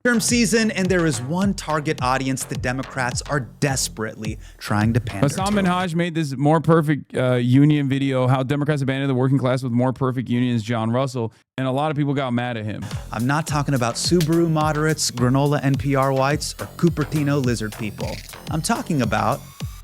Term season, and there is one target audience the Democrats are desperately trying to pander Hasan to. Minhaj made this more perfect union video, how Democrats abandoned the working class with more perfect unions, John Russell, and a lot of people got mad at him. I'm not talking about Subaru moderates, granola NPR whites, or Cupertino lizard people. I'm talking about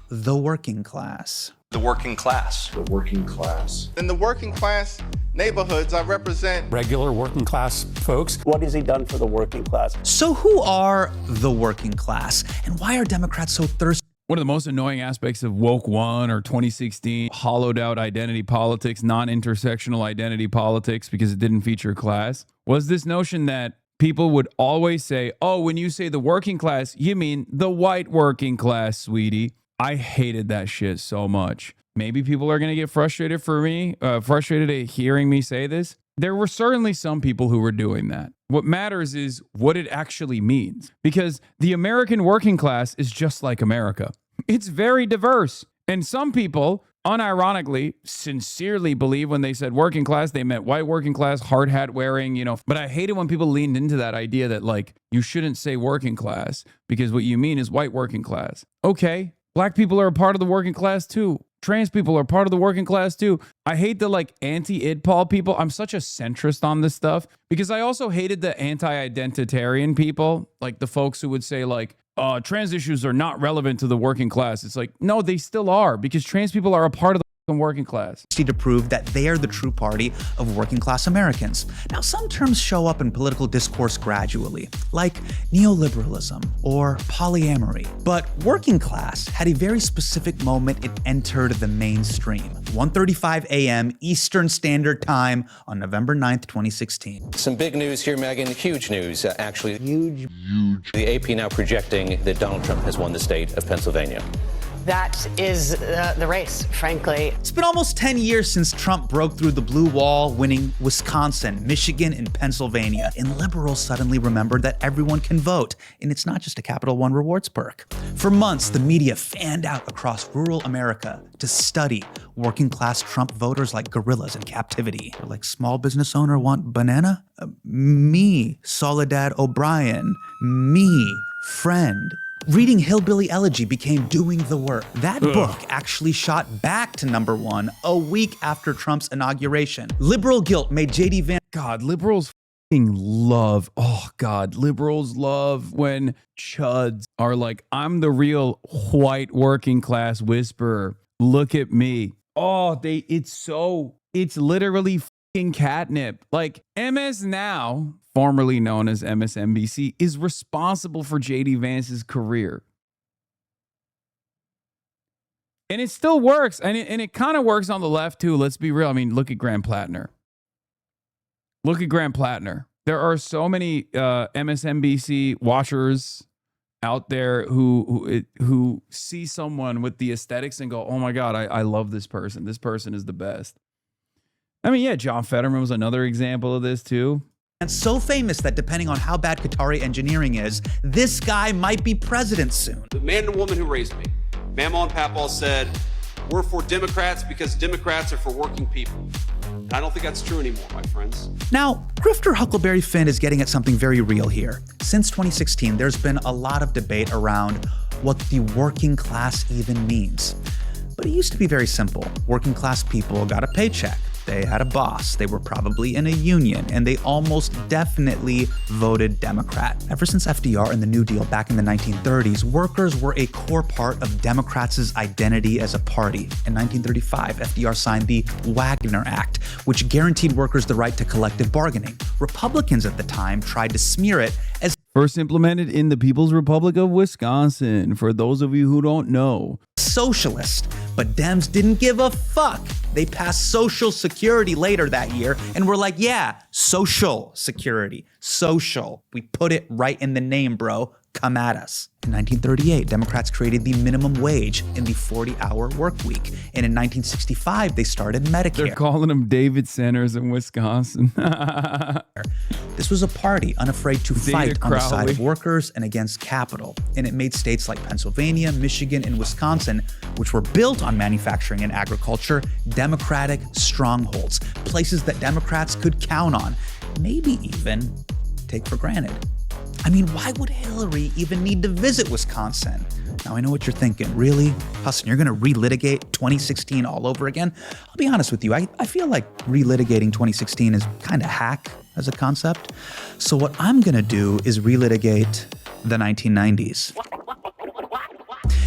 the working class. The working class. The working class. In the working class neighborhoods I represent, regular working class folks. What has he done for the working class? So who are the working class, and why are Democrats so thirsty? One of the most annoying aspects of Woke One or 2016 hollowed out identity politics, non-intersectional identity politics, because it didn't feature class, was this notion that people would always say, oh, when you say the working class, you mean the white working class, sweetie. I hated that shit so much. Maybe people are going to get frustrated frustrated at hearing me say this. There were certainly some people who were doing that. What matters is what it actually means, because the American working class is just like America. It's very diverse. And some people, unironically, sincerely believe when they said working class, they meant white working class, hard hat wearing, But I hated when people leaned into that idea that, like, you shouldn't say working class because what you mean is white working class. Okay, black people are a part of the working class too. Trans people are part of the working class too. I hate the anti-IDPOL people. I'm such a centrist on this stuff because I also hated the anti-identitarian people, like the folks who would say trans issues are not relevant to the working class. It's like, no, they still are, because trans people are a part of the working class. To prove that they are the true party of working class Americans. Now, some terms show up in political discourse gradually, like neoliberalism or polyamory. But working class had a very specific moment it entered the mainstream. 1:35 a.m. Eastern Standard Time on November 9th, 2016. Some big news here, Megan. Huge news, actually. Huge. The AP now projecting that Donald Trump has won the state of Pennsylvania. That is the race, frankly. It's been almost 10 years since Trump broke through the blue wall, winning Wisconsin, Michigan, and Pennsylvania. And liberals suddenly remembered that everyone can vote, and it's not just a Capital One rewards perk. For months, the media fanned out across rural America to study working class Trump voters like gorillas in captivity. Or like small business owner want banana? Me, Soledad O'Brien. Me, friend. Reading Hillbilly Elegy became doing the work. That book actually shot back to #1 a week after Trump's inauguration. Liberal guilt made J.D. Vance. God, liberals love when chuds are like, I'm the real white working class whisperer. Look at me. Oh, it's literally catnip. Like, MS Now, formerly known as MSNBC, is responsible for JD Vance's career. And it still works. And it kind of works on the left too. Let's be real. I mean, look at Graham Plattner. There are so many MSNBC watchers out there who see someone with the aesthetics and go, oh my God, I love this person. This person is the best. I mean, yeah, John Fetterman was another example of this too. And so famous that depending on how bad Qatari engineering is, this guy might be president soon. The man and woman who raised me, Mamaw and Papaw, said, we're for Democrats because Democrats are for working people. And I don't think that's true anymore, my friends. Now, grifter Huckleberry Finn is getting at something very real here. Since 2016, there's been a lot of debate around what the working class even means. But it used to be very simple. Working class people got a paycheck. They had a boss, they were probably in a union, and they almost definitely voted Democrat. Ever since FDR and the New Deal back in the 1930s, workers were a core part of Democrats' identity as a party. In 1935, FDR signed the Wagner Act, which guaranteed workers the right to collective bargaining. Republicans at the time tried to smear it as first implemented in the People's Republic of Wisconsin, for those of you who don't know. Socialist, but Dems didn't give a fuck. They passed Social Security later that year and were like, yeah, Social Security, social. We put it right in the name, bro. Come at us. In 1938, Democrats created the minimum wage in the 40-hour work week. And in 1965, they started Medicare. They're calling them David Centers in Wisconsin. This was a party unafraid to fight on the side of workers and against capital. And it made states like Pennsylvania, Michigan, and Wisconsin, which were built on manufacturing and agriculture, Democratic strongholds, places that Democrats could count on, maybe even take for granted. I mean, why would Hillary even need to visit Wisconsin? Now, I know what you're thinking. Really? Hasan, you're going to relitigate 2016 all over again? I'll be honest with you. I feel like relitigating 2016 is kind of hack as a concept. So what I'm going to do is relitigate the 1990s.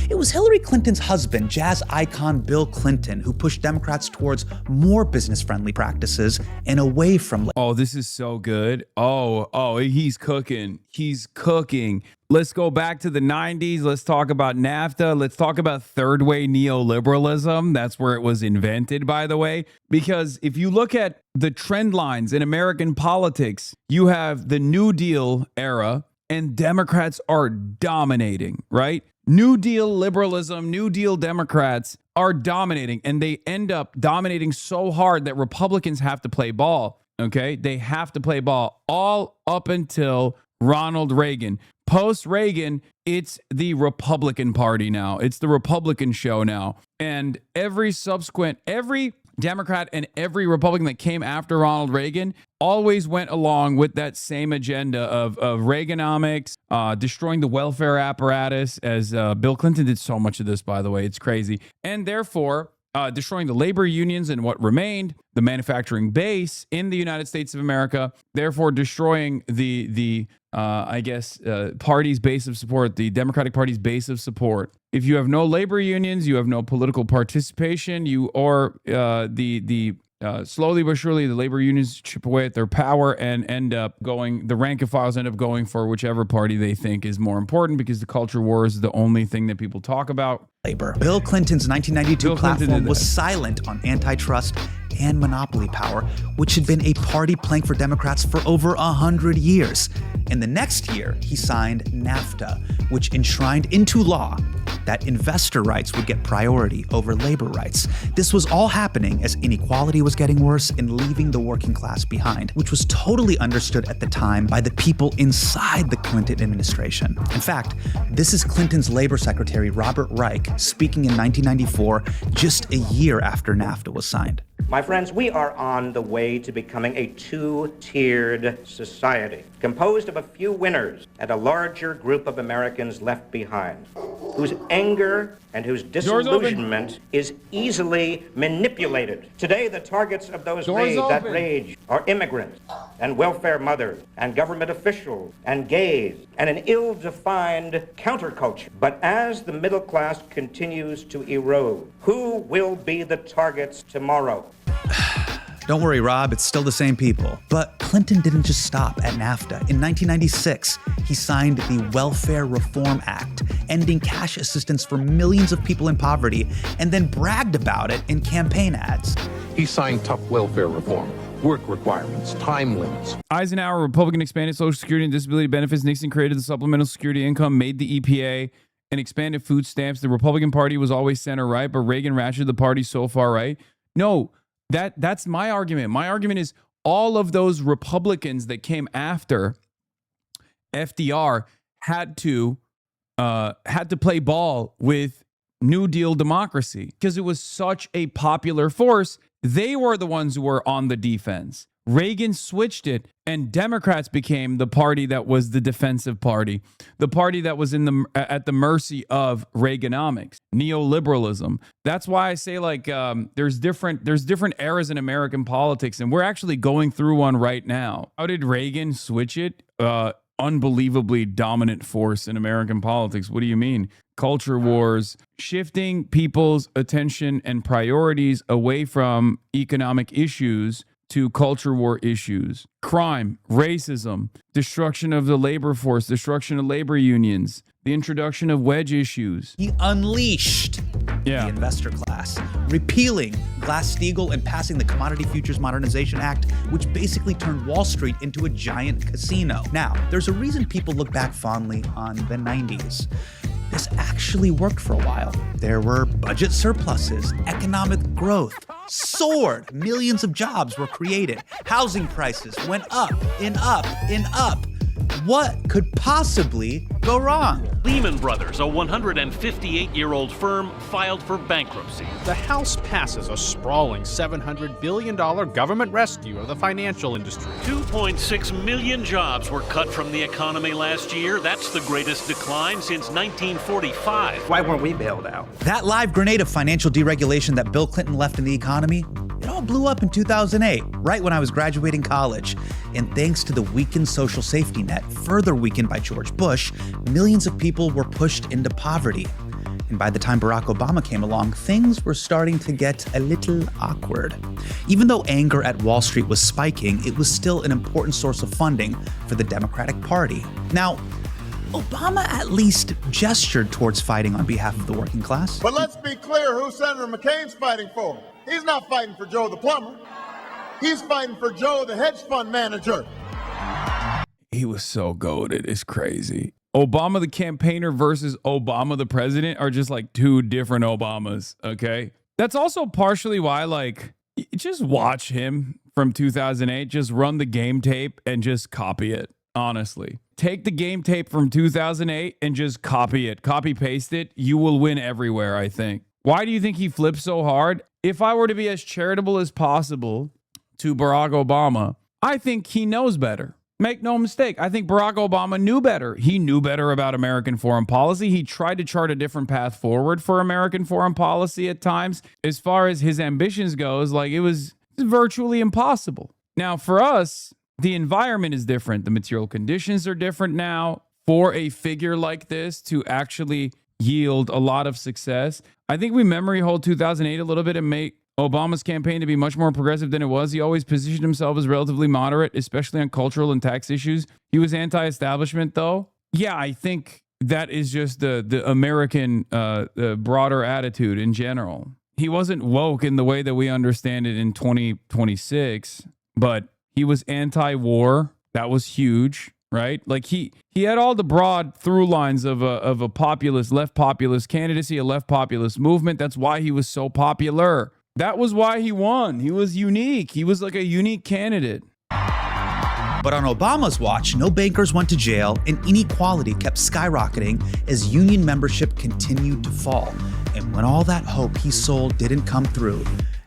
It was Hillary Clinton's husband, jazz icon Bill Clinton, who pushed Democrats towards more business-friendly practices and away from... Oh, this is so good. Oh, he's cooking. He's cooking. Let's go back to the 90s. Let's talk about NAFTA. Let's talk about third-way neoliberalism. That's where it was invented, by the way. Because if you look at the trend lines in American politics, you have the New Deal era, and Democrats are dominating, right? New Deal liberalism, New Deal Democrats are dominating, and they end up dominating so hard that Republicans have to play ball, okay? They have to play ball all up until Ronald Reagan. Post-Reagan, it's the Republican Party now. It's the Republican show now. And every Democrat and every Republican that came after Ronald Reagan always went along with that same agenda of Reaganomics, destroying the welfare apparatus, as Bill Clinton did so much of this, by the way. It's crazy. And therefore, destroying the labor unions and what remained, the manufacturing base in the United States of America, therefore destroying the party's base of support, the Democratic Party's base of support. If you have no labor unions, you have no political participation, slowly but surely the labor unions chip away at their power and the rank and files end up going for whichever party they think is more important, because the culture war is the only thing that people talk about. Labor. Bill Clinton's 1992 platform was silent on antitrust and monopoly power, which had been a party plank for Democrats for over 100 years. And the next year, he signed NAFTA, which enshrined into law that investor rights would get priority over labor rights. This was all happening as inequality was getting worse and leaving the working class behind, which was totally understood at the time by the people inside the Clinton administration. In fact, this is Clinton's labor secretary, Robert Reich, speaking in 1994, just a year after NAFTA was signed. My friends, we are on the way to becoming a two-tiered society, composed of a few winners and a larger group of Americans left behind, whose anger and whose disillusionment is easily manipulated. Today, the targets of that rage are immigrants and welfare mothers and government officials and gays and an ill-defined counterculture. But as the middle class continues to erode, who will be the targets tomorrow? Don't worry, Rob, it's still the same people. But Clinton didn't just stop at NAFTA. In 1996, he signed the Welfare Reform Act, ending cash assistance for millions of people in poverty, and then bragged about it in campaign ads. He signed tough welfare reform, work requirements, time limits. Eisenhower, Republican, expanded Social Security and disability benefits. Nixon created the Supplemental Security Income, made the EPA, and expanded food stamps. The Republican Party was always center-right, but Reagan ratcheted the party so far right. No, that's my argument. My argument is all of those Republicans that came after FDR had to play ball with New Deal democracy because it was such a popular force. They were the ones who were on the defense. Reagan switched it, and Democrats became the party that was the defensive party, the party that was at the mercy of Reaganomics, neoliberalism. That's why I say there's different eras in American politics, and we're actually going through one right now. How did Reagan switch it? Unbelievably dominant force in American politics. What do you mean? Culture wars, shifting people's attention and priorities away from economic issues to culture war issues, crime, racism, destruction of the labor force, destruction of labor unions, the introduction of wedge issues. He unleashed the investor class, repealing Glass-Steagall and passing the Commodity Futures Modernization Act, which basically turned Wall Street into a giant casino. Now, there's a reason people look back fondly on the 90s. This actually worked for a while. There were budget surpluses, economic growth soared, millions of jobs were created, housing prices went up and up and up. What could possibly go wrong? Lehman Brothers, a 158-year-old firm, filed for bankruptcy. The House passes a sprawling $700 billion government rescue of the financial industry. 2.6 million jobs were cut from the economy last year. That's the greatest decline since 1945. Why weren't we bailed out? That live grenade of financial deregulation that Bill Clinton left in the economy, it all blew up in 2008, right when I was graduating college. And thanks to the weakened social safety net, further weakened by George Bush, millions of people were pushed into poverty. And by the time Barack Obama came along, things were starting to get a little awkward. Even though anger at Wall Street was spiking, it was still an important source of funding for the Democratic Party. Now, Obama at least gestured towards fighting on behalf of the working class. But let's be clear who Senator McCain's fighting for. He's not fighting for Joe the plumber. He's fighting for Joe the hedge fund manager. He was so goated. It's crazy. Obama the campaigner versus Obama the president are just like two different Obamas, okay? That's also partially why, like, just watch him from 2008, just run the game tape and just copy it, honestly. Take the game tape from 2008 and just copy it. Copy paste it. You will win everywhere, I think. Why do you think he flipped so hard? If I were to be as charitable as possible to Barack Obama, I think he knows better. Make no mistake. I think Barack Obama knew better. He knew better about American foreign policy. He tried to chart a different path forward for American foreign policy at times. As far as his ambitions goes, like, it was virtually impossible. Now, for us, the environment is different. The material conditions are different now for a figure like this to actually yield a lot of success. I think we memory hold 2008 a little bit and make Obama's campaign to be much more progressive than it was. He always positioned himself as relatively moderate, especially on cultural and tax issues. He was anti-establishment, though. Yeah, I think that is just the American broader attitude in general. He wasn't woke in the way that we understand it in 2026, but he was anti-war. That was huge, right? Like he had all the broad through lines of a populist, left populist candidacy, a left populist movement. That's why he was so popular. That was why he won. He was unique. He was like a unique candidate. But on Obama's watch, no bankers went to jail and inequality kept skyrocketing as union membership continued to fall. And when all that hope he sold didn't come through,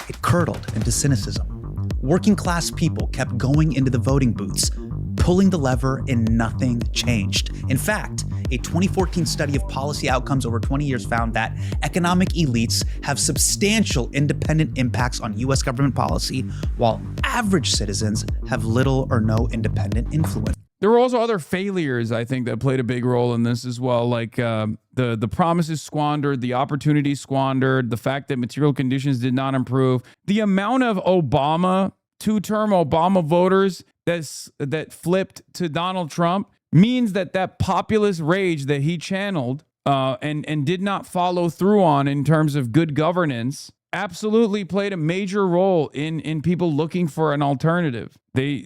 it curdled into cynicism. Working class people kept going into the voting booths, pulling the lever, and nothing changed. In fact, a 2014 study of policy outcomes over 20 years found that economic elites have substantial independent impacts on U.S. government policy, while average citizens have little or no independent influence. There were also other failures, I think, that played a big role in this as well, like the promises squandered, the opportunities squandered, the fact that material conditions did not improve, the amount of Obama, two-term Obama voters that flipped to Donald Trump means that populist rage that he channeled and did not follow through on in terms of good governance absolutely played a major role in people looking for an alternative. They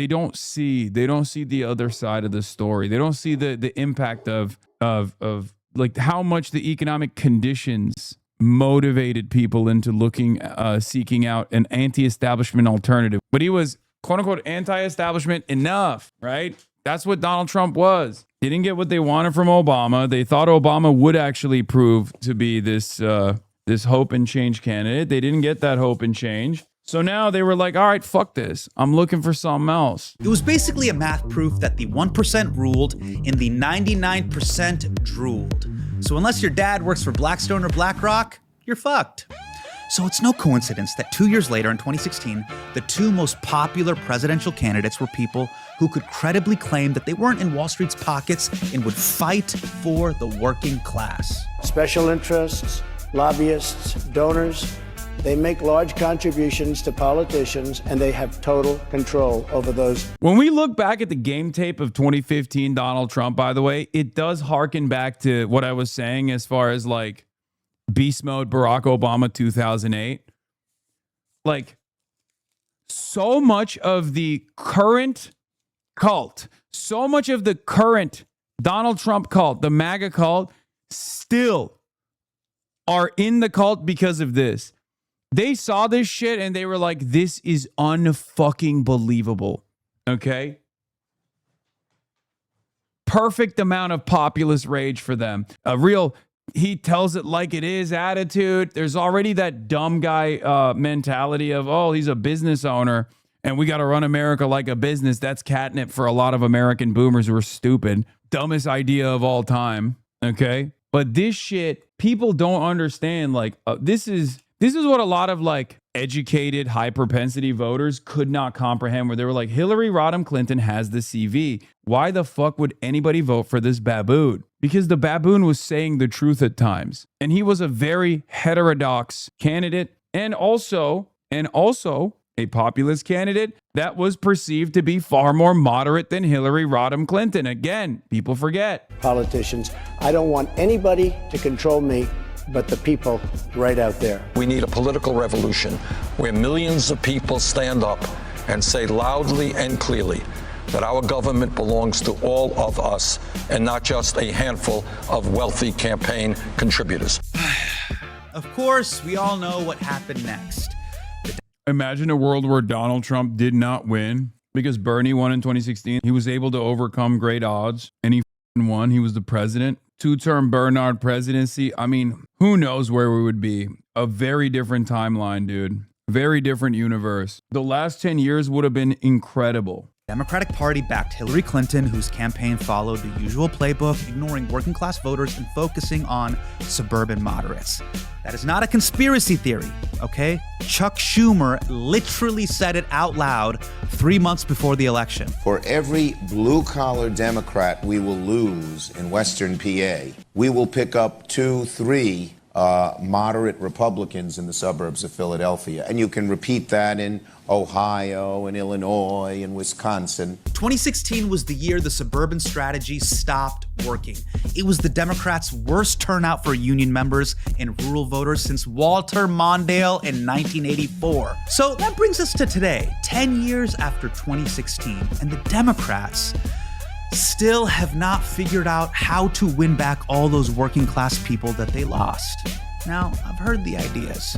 don't see the other side of the story. They don't see the impact of like how much the economic conditions motivated people into seeking out an anti-establishment alternative. But he was quote unquote anti-establishment enough, right? That's what Donald Trump was. They didn't get what they wanted from Obama. They thought Obama would actually prove to be this hope and change candidate. They didn't get that hope and change. So now they were like, all right, fuck this. I'm looking for something else. It was basically a math proof that the 1% ruled and the 99% drooled. So unless your dad works for Blackstone or BlackRock, you're fucked. So it's no coincidence that 2 years later in 2016, the two most popular presidential candidates were people who could credibly claim that they weren't in Wall Street's pockets and would fight for the working class. Special interests, lobbyists, donors, they make large contributions to politicians and they have total control over those. When we look back at the game tape of 2015 Donald Trump, by the way, it does harken back to what I was saying as far as like beast mode Barack Obama 2008. Like so much of the current cult, so much of the current Donald Trump cult, the MAGA cult, still are in the cult because of this. They saw this shit and they were like, this is unfucking believable. Okay? perfect amount of populist rage for them. A real he tells it like it is attitude. There's already that dumb guy mentality of, oh, he's a business owner and we got to run America like a business. That's catnip for a lot of American boomers who are stupid. Dumbest idea of all time. Okay. But this shit, people don't understand. Like, this is what a lot of like educated, high propensity voters could not comprehend, where they were like, Hillary Rodham Clinton has the CV. Why the fuck would anybody vote for this baboon? Because the baboon was saying the truth at times. And he was a very heterodox candidate and also a populist candidate that was perceived to be far more moderate than Hillary Rodham Clinton. Again, people forget. Politicians, I don't want anybody to control me but the people right out there. We need a political revolution where millions of people stand up and say loudly and clearly that our government belongs to all of us and not just a handful of wealthy campaign contributors. Of course, we all know what happened next. Imagine a world where Donald Trump did not win because Bernie won in 2016. He was able to overcome great odds and he won. He was the president. Two-term Bernard presidency. I mean, who knows where we would be? A very different timeline, dude. Very different universe. The last 10 years would have been incredible. Democratic Party backed Hillary Clinton, whose campaign followed the usual playbook, ignoring working class voters and focusing on suburban moderates. That is not a conspiracy theory, okay? Chuck Schumer literally said it out loud 3 months before the election. For every blue-collar Democrat we will lose in Western PA, we will pick up 2-3 moderate Republicans in the suburbs of Philadelphia. And you can repeat that in Ohio and Illinois and Wisconsin. 2016 was the year the suburban strategy stopped working. It was the Democrats' worst turnout for union members and rural voters since Walter Mondale in 1984. So that brings us to today, 10 years after 2016, and the Democrats still have not figured out how to win back all those working class people that they lost. Now, I've heard the ideas.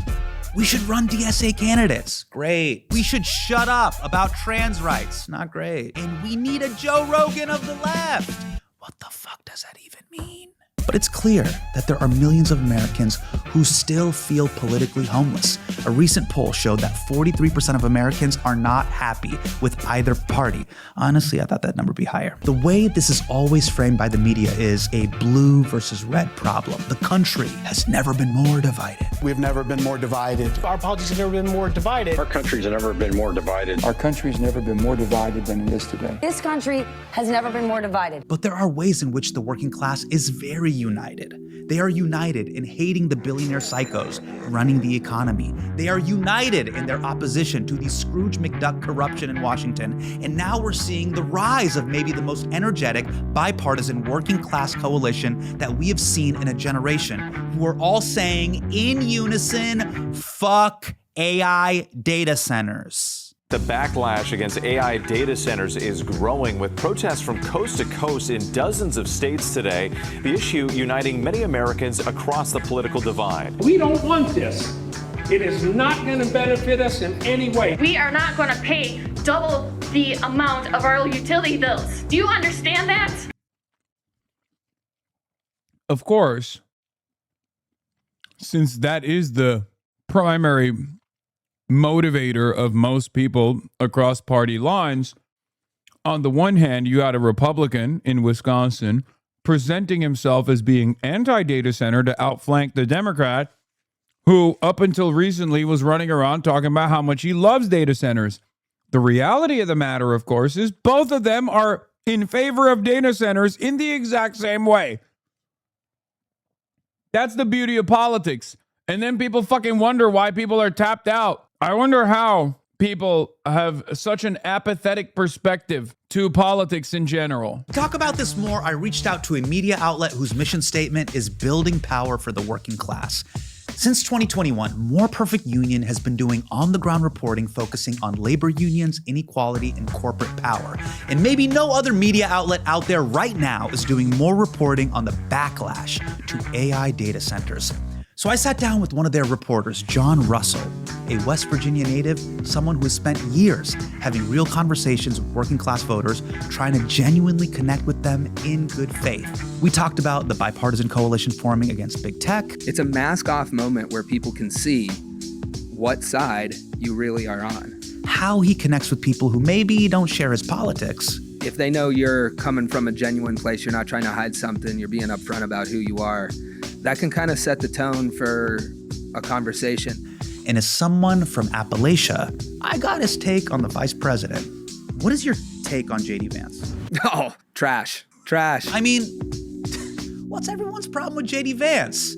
We should run DSA candidates. Great. We should shut up about trans rights. Not great. And we need a Joe Rogan of the left. What the fuck does that even mean? But it's clear that there are millions of Americans who still feel politically homeless. A recent poll showed that 43% of Americans are not happy with either party. Honestly, I thought that number would be higher. The way this is always framed by the media is a blue versus red problem. The country has never been more divided. We've never been more divided. Our politics have never been more divided. Our country's never been more divided. Our country's never been more divided than it is today. This country has never been more divided. But there are ways in which the working class is very united. They are united in hating the billionaire psychos running the economy. They are united in their opposition to the Scrooge McDuck corruption in Washington. And now we're seeing the rise of maybe the most energetic, bipartisan working class coalition that we have seen in a generation, who are all saying in unison, fuck AI data centers. The backlash against AI data centers is growing, with protests from coast to coast in dozens of states today. The issue uniting many Americans across the political divide. We don't want this. It is not going to benefit us in any way. We are not going to pay double the amount of our utility bills. Do you understand that? Of course, since that is the primary motivator of most people across party lines, on the one hand, you had a Republican in Wisconsin presenting himself as being anti-data center to outflank the Democrat who up until recently was running around talking about how much he loves data centers. The reality of the matter, of course, is both of them are in favor of data centers in the exact same way. That's the beauty of politics. And then people fucking wonder why people are tapped out. I wonder how people have such an apathetic perspective to politics in general. To talk about this more, I reached out to a media outlet whose mission statement is building power for the working class. Since 2021, More Perfect Union has been doing on-the-ground reporting focusing on labor unions, inequality, and corporate power. And maybe no other media outlet out there right now is doing more reporting on the backlash to AI data centers. So I sat down with one of their reporters, John Russell, a West Virginia native, someone who has spent years having real conversations with working class voters, trying to genuinely connect with them in good faith. We talked about the bipartisan coalition forming against big tech. It's a mask-off moment where people can see what side you really are on. How he connects with people who maybe don't share his politics. If they know you're coming from a genuine place, you're not trying to hide something, you're being upfront about who you are, that can kind of set the tone for a conversation. And as someone from Appalachia, I got his take on the vice president. What is your take on J.D. Vance? Oh, trash. I mean, what's everyone's problem with J.D. Vance?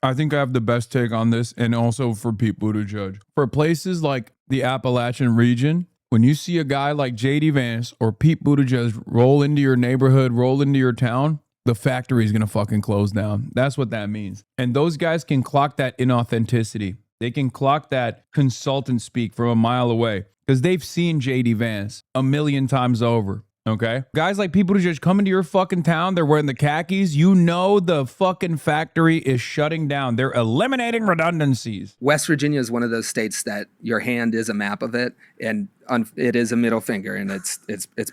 I think I have the best take on this, and also for people to judge. For places like the Appalachian region, when you see a guy like J.D. Vance or Pete Buttigieg roll into your neighborhood, roll into your town, the factory is going to fucking close down. That's what that means. And those guys can clock that inauthenticity. They can clock that consultant speak from a mile away because they've seen J.D. Vance a million times over. Okay? Guys like people who just come into your fucking town, they're wearing the khakis. You know the fucking factory is shutting down. They're eliminating redundancies. West Virginia is one of those states that your hand is a map of it, and it is a middle finger, and it's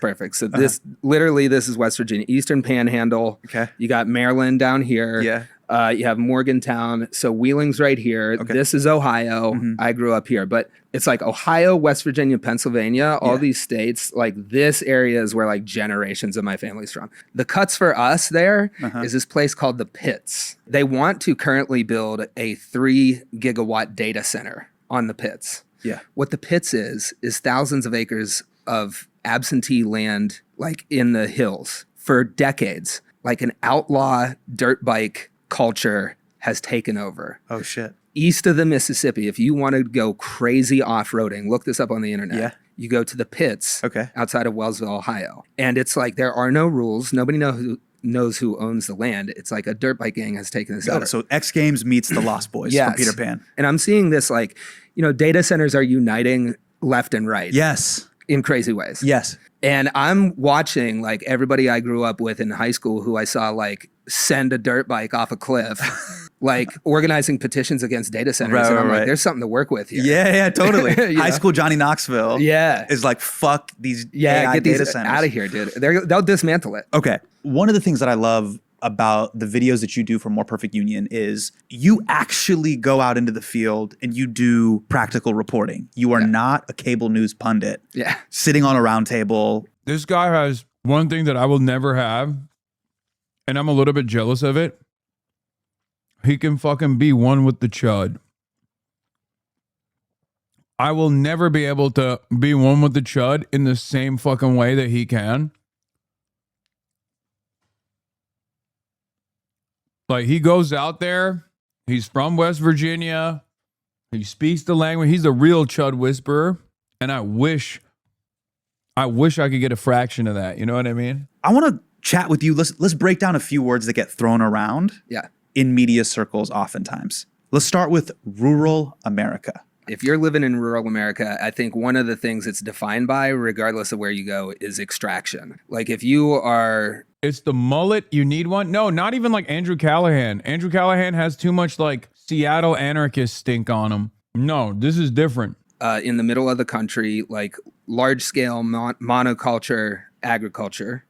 perfect. So this is West Virginia, Eastern Panhandle. Okay. You got Maryland down here. Yeah. You have Morgantown. So Wheeling's right here. Okay. This is Ohio. Mm-hmm. I grew up here, but it's like Ohio, West Virginia, Pennsylvania, all these states, like this area is where like generations of my family's from. The cuts for us there is this place called the Pits. They want to currently build a 3 gigawatt data center on the Pits. Yeah. What the Pits is thousands of acres of absentee land, like in the hills for decades, like an outlaw dirt bike culture has taken over. Oh, shit. East of the Mississippi, if you want to go crazy off-roading, look this up on the internet. Yeah. You go to the Pits Okay. outside of Wellsville, Ohio. And it's like there are no rules. Nobody knows who owns the land. It's like a dirt bike gang has taken this over. So X Games meets the Lost Boys from Peter Pan. And I'm seeing this like, data centers are uniting left and right. Yes. In crazy ways. Yes. And I'm watching like everybody I grew up with in high school who I saw like send a dirt bike off a cliff, like organizing petitions against data centers. And I'm like, there's something to work with here. Yeah, totally. High school Johnny Knoxville is like, fuck these AI get data these centers. out of here, dude. They'll dismantle it. Okay. One of the things that I love about the videos that you do for More Perfect Union is you actually go out into the field and you do practical reporting. You are not a cable news pundit sitting on a round table. This guy has one thing that I will never have, and I'm a little bit jealous of it. He can fucking be one with the chud. I will never be able to be one with the chud in the same fucking way that he can. Like, he goes out there, he's from West Virginia, he speaks the language, he's a real chud whisperer, and I wish I could get a fraction of that, you know what I mean? I want to chat with you. Let's break down a few words that get thrown around in media circles oftentimes. Let's start with rural America. If you're living in rural America, I think one of the things it's defined by, regardless of where you go, is extraction. Like if you are... It's the mullet, you need one? No, not even like Andrew Callahan. Andrew Callahan has too much like Seattle anarchist stink on him. No, this is different. In the middle of the country, like large-scale monoculture agriculture,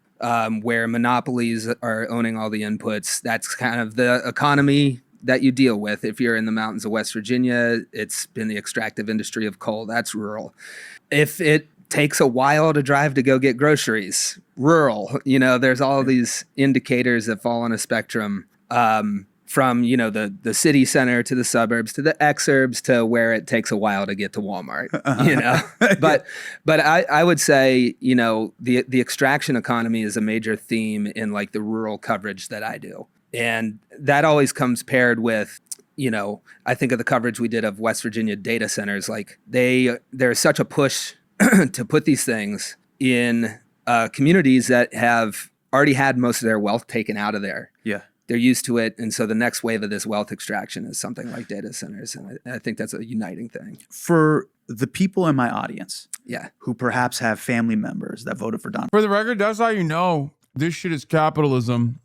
where monopolies are owning all the inputs. That's kind of the economy that you deal with. If you're in the mountains of West Virginia, it's been the extractive industry of coal. That's rural. If it takes a while to drive to go get groceries, rural. There's all these indicators that fall on a spectrum from, the city center to the suburbs to the exurbs to where it takes a while to get to Walmart, But I would say, the extraction economy is a major theme in like the rural coverage that I do. And that always comes paired with, I think of the coverage we did of West Virginia data centers. Like there's such a push to put these things in communities that have already had most of their wealth taken out of there. Yeah. They're used to it. And so the next wave of this wealth extraction is something like data centers. And I think that's a uniting thing. For the people in my audience who perhaps have family members that voted for Donald. For the record, that's how you know this shit is capitalism.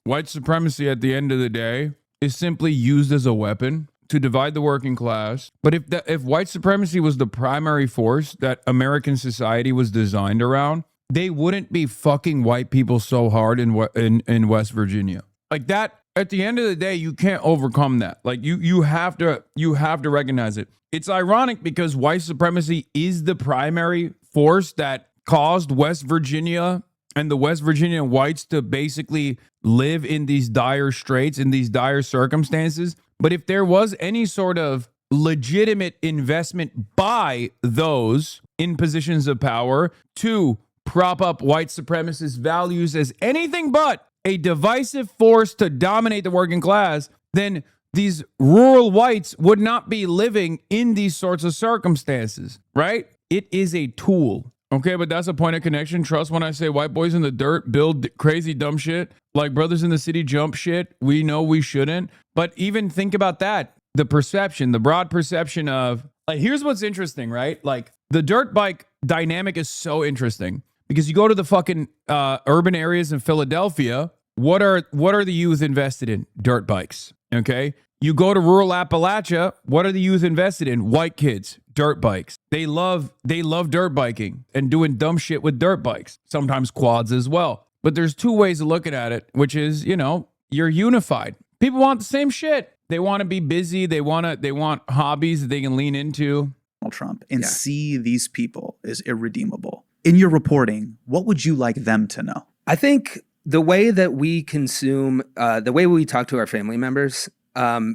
White supremacy at the end of the day is simply used as a weapon to divide the working class. But if white supremacy was the primary force that American society was designed around, they wouldn't be fucking white people so hard in West Virginia. Like that, at the end of the day, you can't overcome that. Like you have to recognize it. It's ironic because white supremacy is the primary force that caused West Virginia and the West Virginia whites to basically live in these dire straits, in these dire circumstances. But if there was any sort of legitimate investment by those in positions of power to prop up white supremacist values as anything but a divisive force to dominate the working class, then these rural whites would not be living in these sorts of circumstances, right? It is a tool. Okay, but that's a point of connection. Trust when I say white boys in the dirt build crazy dumb shit, like brothers in the city jump shit. We know we shouldn't. But even think about that. The perception, the broad perception of, like, here's what's interesting, right? Like, the dirt bike dynamic is so interesting because you go to the fucking urban areas in Philadelphia. What are the youth invested in? Dirt bikes. Okay. You go to rural Appalachia. What are the youth invested in? White kids, dirt bikes. They love dirt biking and doing dumb shit with dirt bikes, sometimes quads as well. But there's two ways of looking at it, which is, you're unified. People want the same shit. They want to be busy. They want hobbies that they can lean into. Trump and see these people as irredeemable. In your reporting, what would you like them to know? I think the way that we consume, the way we talk to our family members,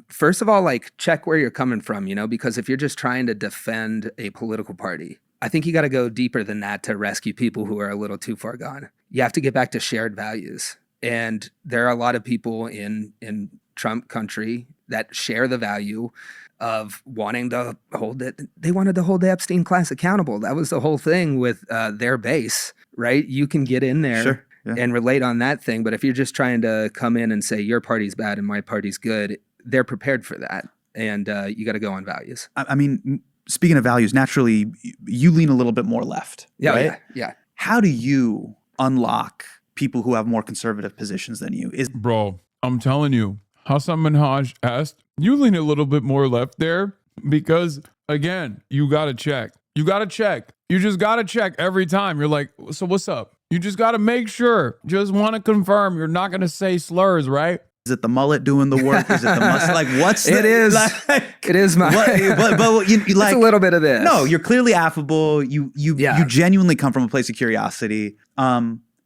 first of all, like, check where you're coming from, because if you're just trying to defend a political party, I think you got to go deeper than that to rescue people who are a little too far gone. You have to get back to shared values. And there are a lot of people in Trump country that share the value of wanting to hold it. They wanted to hold the Epstein class accountable. That was the whole thing with their base, right? You can get in there and relate on that thing. But if you're just trying to come in and say your party's bad and my party's good, they're prepared for that. And you got to go on values. I mean, speaking of values, naturally, you lean a little bit more left, right? Yeah. How do you unlock people who have more conservative positions than you? Bro, I'm telling you, Hasan Minhaj asked, you lean a little bit more left there because, again, you got to check. You got to check. You just got to check every time. You're like, so what's up? You just got to make sure. Just want to confirm you're not going to say slurs, right? Is it the mullet doing the work? Is it the mustache? Like, what's it? It is my. But you like, it's a little bit of this. No, you're clearly affable. You genuinely come from a place of curiosity.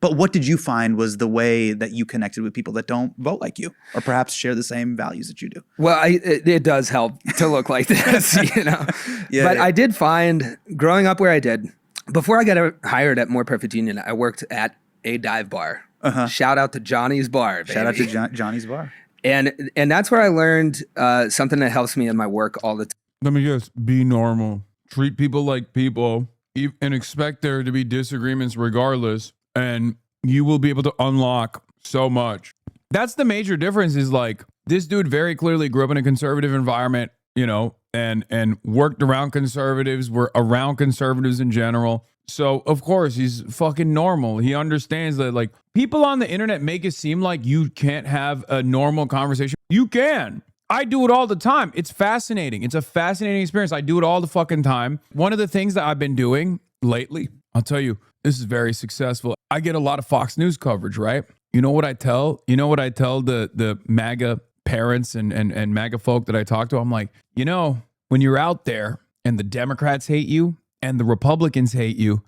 But what did you find was the way that you connected with people that don't vote like you, or perhaps share the same values that you do? Well, it does help to look like this, I did find, growing up where I did, before I got hired at More Perfect Union, I worked at a dive bar. Shout out to Johnny's Bar, baby. Shout out to Johnny's Bar. And that's where I learned something that helps me in my work all the time. Let me just be normal. Treat people like people and expect there to be disagreements regardless. And you will be able to unlock so much. That's the major difference is, like, this dude very clearly grew up in a conservative environment, and worked around conservatives, were around conservatives in general. So, of course, he's fucking normal. He understands that, like, people on the internet make it seem like you can't have a normal conversation. You can. I do it all the time. It's fascinating. It's a fascinating experience. I do it all the fucking time. One of the things that I've been doing lately, I'll tell you, this is very successful. I get a lot of Fox News coverage, right? You know what I tell the MAGA parents and MAGA folk that I talk to? I'm like, when you're out there and the Democrats hate you and the Republicans hate you,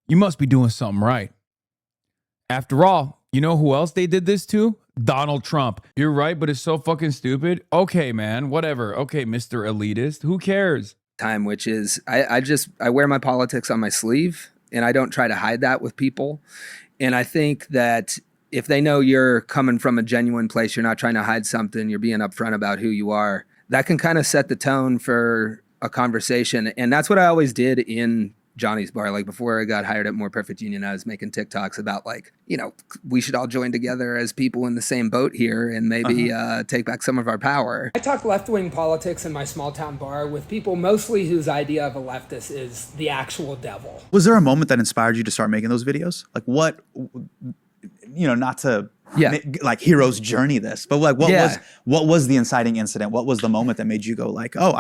you must be doing something right. After all, you know who else they did this to? Donald Trump. You're right, but it's so fucking stupid. Okay, man, whatever. Okay, Mr. Elitist, who cares? Which is, I wear my politics on my sleeve. And I don't try to hide that with people. And I think that if they know you're coming from a genuine place, you're not trying to hide something, you're being upfront about who you are, that can kind of set the tone for a conversation. And that's what I always did in Johnny's Bar. Like, before I got hired at More Perfect Union, I was making TikToks about, like, we should all join together as people in the same boat here and maybe take back some of our power. I talk left-wing politics in my small-town bar with people mostly whose idea of a leftist is the actual devil. Was there a moment that inspired you to start making those videos? Like, what, not to like hero's journey this. But like, what was the inciting incident? What was the moment that made you go like, oh,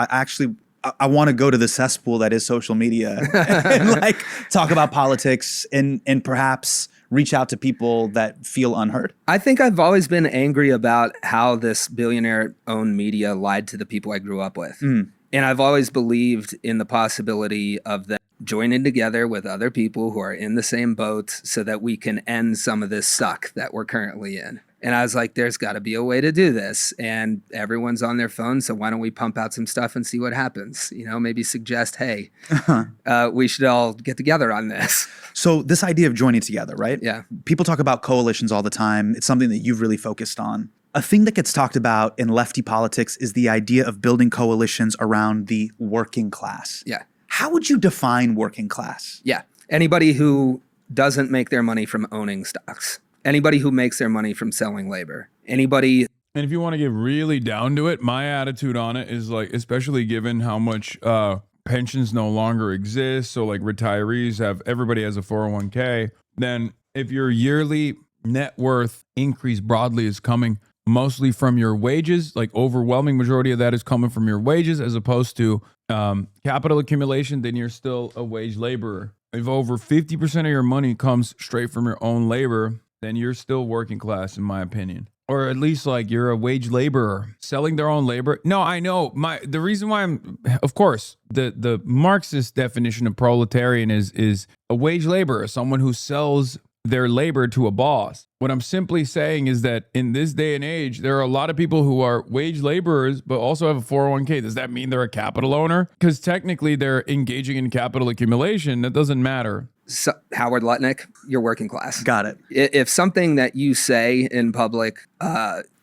I want to go to the cesspool that is social media and like talk about politics and perhaps reach out to people that feel unheard? I think I've always been angry about how this billionaire-owned media lied to the people I grew up with. And I've always believed in the possibility of them joining together with other people who are in the same boat so that we can end some of this suck that we're currently in. And I was like, there's got to be a way to do this. And everyone's on their phone, so why don't we pump out some stuff and see what happens? You know, maybe suggest, hey, we should all get together on this. So this idea of joining together, right? Yeah. People talk about coalitions all the time. It's something that you've really focused on. A thing that gets talked about in lefty politics is the idea of building coalitions around the working class. Yeah. How would you define working class? Yeah. Anybody who doesn't make their money from owning stocks. Anybody who makes their money from selling labor. Anybody. And if you want to get really down to it, my attitude on it is like, especially given how much pensions no longer exist. So like retirees everybody has a 401k. Then if your yearly net worth increase broadly is coming mostly from your wages, like overwhelming majority of that is coming from your wages as opposed to capital accumulation, then you're still a wage laborer. If over 50% of your money comes straight from your own labor, then you're still working class, in my opinion. Or at least like you're a wage laborer selling their own labor. No, I know the reason why of course, the Marxist definition of proletarian is a wage laborer, someone who sells their labor to a boss. What I'm simply saying is that in this day and age, there are a lot of people who are wage laborers, but also have a 401k. Does that mean they're a capital owner? Because technically they're engaging in capital accumulation. That doesn't matter. So, Howard Lutnick, you're working class. Got it. If something that you say in public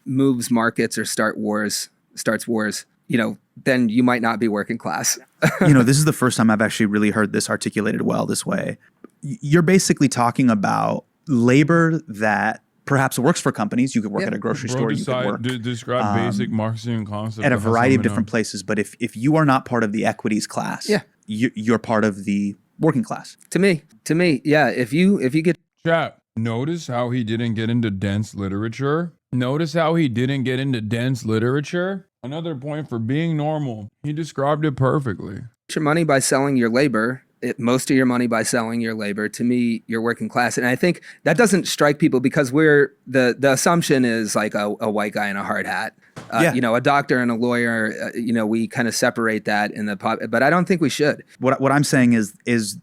moves markets or starts wars, you know, then you might not be working class. You know, this is the first time I've actually really heard this articulated well this way. You're basically talking about labor that perhaps works for companies. You could work at a grocery store. You could work. Describe basic Marxian concepts at a variety of different places. But if you are not part of the equities class, you're part of the working class. To me, yeah. If you get chat, notice how he didn't get into dense literature. Another point for being normal. He described it perfectly. Your money by selling your labor. Most of your money by selling your labor. To me, you're working class. And I think that doesn't strike people because the assumption is like a white guy in a hard hat. You know, a doctor and a lawyer, you know, we kind of separate that in the pop, but I don't think we should. What I'm saying is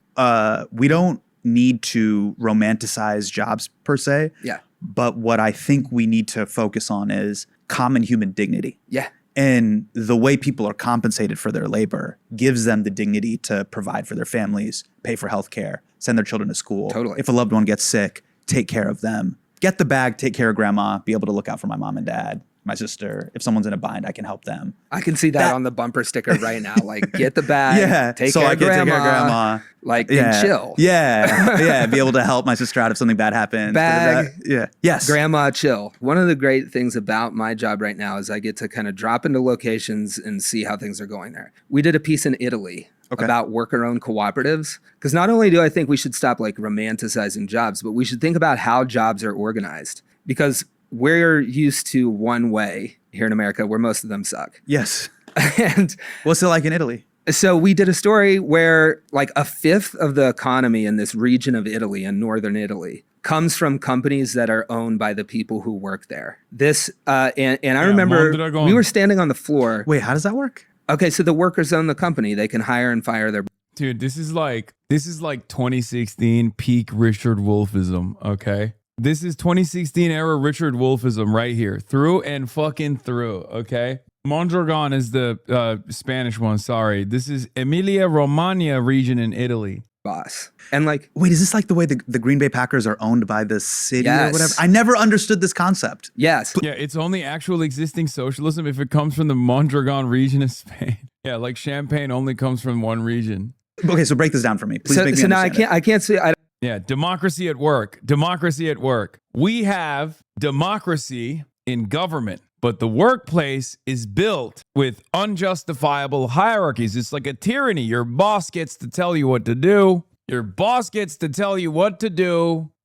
we don't need to romanticize jobs per se. Yeah. But what I think we need to focus on is common human dignity. Yeah. And the way people are compensated for their labor gives them the dignity to provide for their families, pay for healthcare, send their children to school. Totally. If a loved one gets sick, take care of them. Get the bag, take care of grandma, be able to look out for my mom and dad, my sister. If someone's in a bind, I can help them. I can see that on the bumper sticker right now. Like, get the bag, take care of grandma. Like, and chill. Yeah. Be able to help my sister out if something bad happens. Bag. Yeah. Yes. Grandma, chill. One of the great things about my job right now is I get to kind of drop into locations and see how things are going there. We did a piece in Italy about worker-owned cooperatives. Because not only do I think we should stop like romanticizing jobs, but we should think about how jobs are organized. Because we're used to one way here in America where most of them suck. Yes. And what's it like in Italy? So we did a story where like a fifth of the economy in this region of Italy, in northern Italy, comes from companies that are owned by the people who work there. This and I remember we were standing on the floor. Wait, how does that work? Okay, so the workers own the company. They can hire and fire their. Dude, this is like 2016 peak Richard Wolfism. Okay. This is 2016 era Richard Wolfism right here. Through and fucking through, okay? Mondragon is the Spanish one, sorry. This is Emilia-Romagna region in Italy. Boss. And like... Wait, is this like the way the Green Bay Packers are owned by the city or whatever? I never understood this concept. Yes. Yeah, it's only actual existing socialism if it comes from the Mondragon region of Spain. Yeah, like Champagne only comes from one region. Okay, so break this down for me. Please make me now understand I can't say... Yeah, democracy at work. Democracy at work. We have democracy in government, but the workplace is built with unjustifiable hierarchies. It's like a tyranny. Your boss gets to tell you what to do.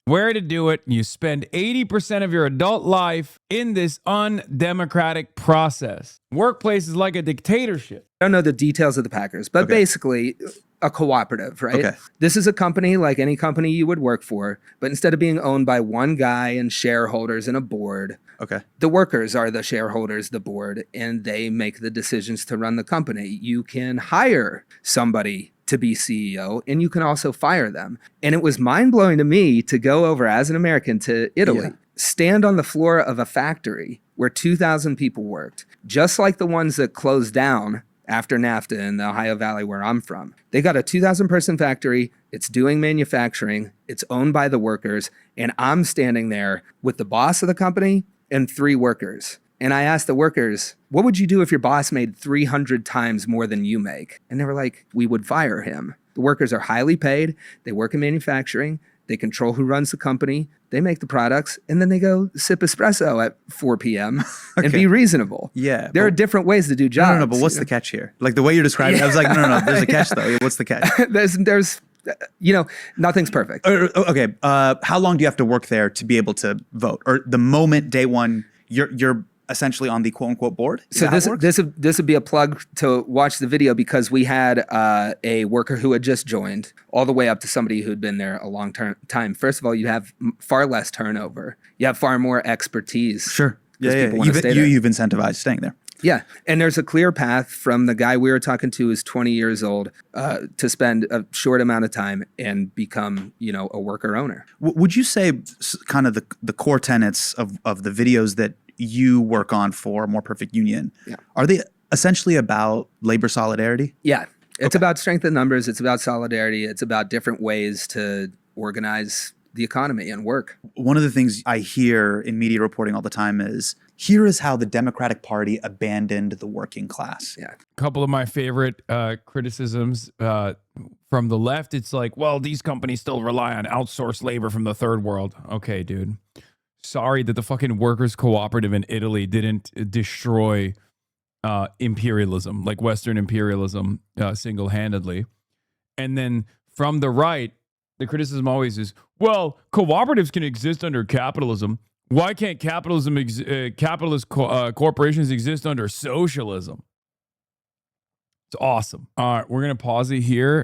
where to do it. You spend 80% of your adult life in this undemocratic process. Workplace is like a dictatorship. I don't know the details of the Packers, but basically a cooperative, right? Okay. This is a company like any company you would work for, but instead of being owned by one guy and shareholders and a board, the workers are the shareholders, the board, and they make the decisions to run the company. You can hire somebody to be CEO, and you can also fire them. And it was mind-blowing to me to go over as an American to Italy, stand on the floor of a factory where 2,000 people worked, just like the ones that closed down after NAFTA in the Ohio Valley where I'm from. They got a 2,000 person factory. It's doing manufacturing. It's owned by the workers. And I'm standing there with the boss of the company and 3 workers. And I asked the workers, what would you do if your boss made 300 times more than you make? And they were like, we would fire him. The workers are highly paid. They work in manufacturing. They control who runs the company. They make the products, and then they go sip espresso at 4 p.m. and be reasonable. Yeah. There are different ways to do jobs. No, but what's the catch here? Like the way you're describing it, I was like, no, there's a catch though. What's the catch? There's nothing's perfect. Okay. How long do you have to work there to be able to vote? Or the moment day one, you're essentially on the quote unquote board? So this would be a plug to watch the video, because we had a worker who had just joined, all the way up to somebody who'd been there a long time. First of all, you have far less turnover. You have far more expertise. Sure. Yeah. You've incentivized staying there. Yeah. And there's a clear path from the guy we were talking to who's 20 years old to spend a short amount of time and become, a worker owner. Would you say kind of the core tenets of the videos that you work on for More Perfect Union, are they essentially about labor solidarity? Yeah. It's about strength in numbers. It's about solidarity. It's about different ways to organize the economy and work. One of the things I hear in media reporting all the time is, here is how the Democratic Party abandoned the working class. Yeah. A couple of my favorite criticisms from the left, it's like, well, these companies still rely on outsourced labor from the third world. Okay, dude. Sorry that the fucking workers' cooperative in Italy didn't destroy imperialism, like Western imperialism, single-handedly. And then from the right, the criticism always is, well, cooperatives can exist under capitalism. Why can't capitalist corporations exist under socialism? It's awesome. All right, we're going to pause it here.